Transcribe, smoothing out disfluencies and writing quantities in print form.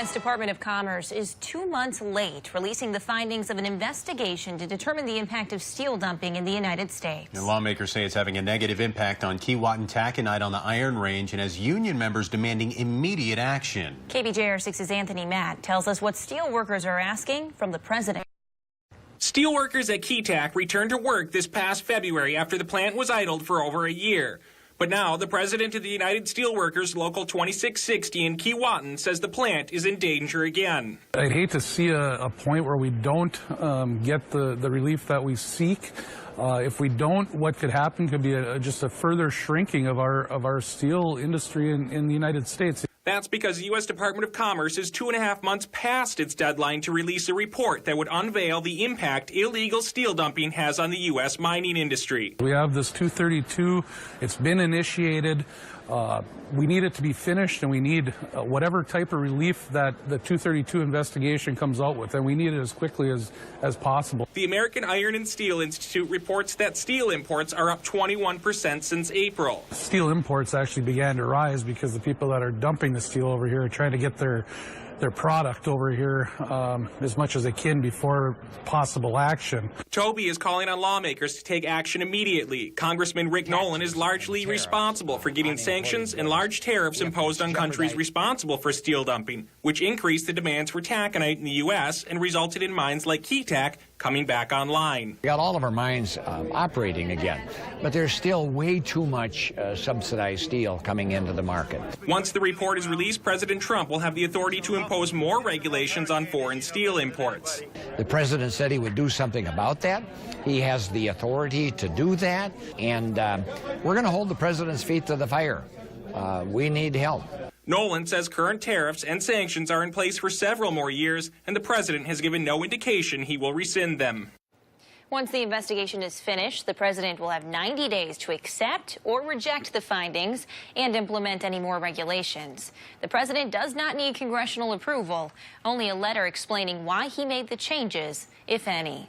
U.S. Department of Commerce is 2 months late releasing the findings of an investigation to determine the impact of steel dumping in the United States. And lawmakers say it's having a negative impact on Keewat and taconite on the Iron Range and has union members demanding immediate action. KBJR 6's Anthony Matt tells us what steel workers are asking from the president. Steelworkers at KETAC returned to work this past February after the plant was idled for over a year. But now the president of the United Steelworkers, Local 2660 in Keewatin, says the plant is in danger again. I'd hate to see a point where we don't get the relief that we seek. If we don't, what could happen could be just a further shrinking of our steel industry in the United States. That's because the U.S. Department of Commerce is 2.5 months past its deadline to release a report that would unveil the impact illegal steel dumping has on the U.S. mining industry. We have this 232. It's been initiated. We need it to be finished, and we need whatever type of relief that the 232 investigation comes out with, and we need it as quickly as possible. The American Iron and Steel Institute reports that steel imports are up 21% since April. Steel imports actually began to rise because the people that are dumping the steel over here are trying to get their product over here as much as they can before possible action. Tobey is calling on lawmakers to take action immediately. Congressman Rick Nolan is largely responsible for getting sanctions and large tariffs imposed on countries responsible for steel dumping, which increased the demands for taconite in the U.S. and resulted in mines like KETAC coming back online. We got all of our mines operating again, but there's still way too much subsidized steel coming into the market. Once the report is released, President Trump will have the authority to impose more regulations on foreign steel imports. The president said he would do something about that. He has the authority to do that, and we're going to hold the president's feet to the fire. We need help. Nolan says current tariffs and sanctions are in place for several more years, and the president has given no indication he will rescind them. Once the investigation is finished, the president will have 90 days to accept or reject the findings and implement any more regulations. The president does not need congressional approval, only a letter explaining why he made the changes, if any.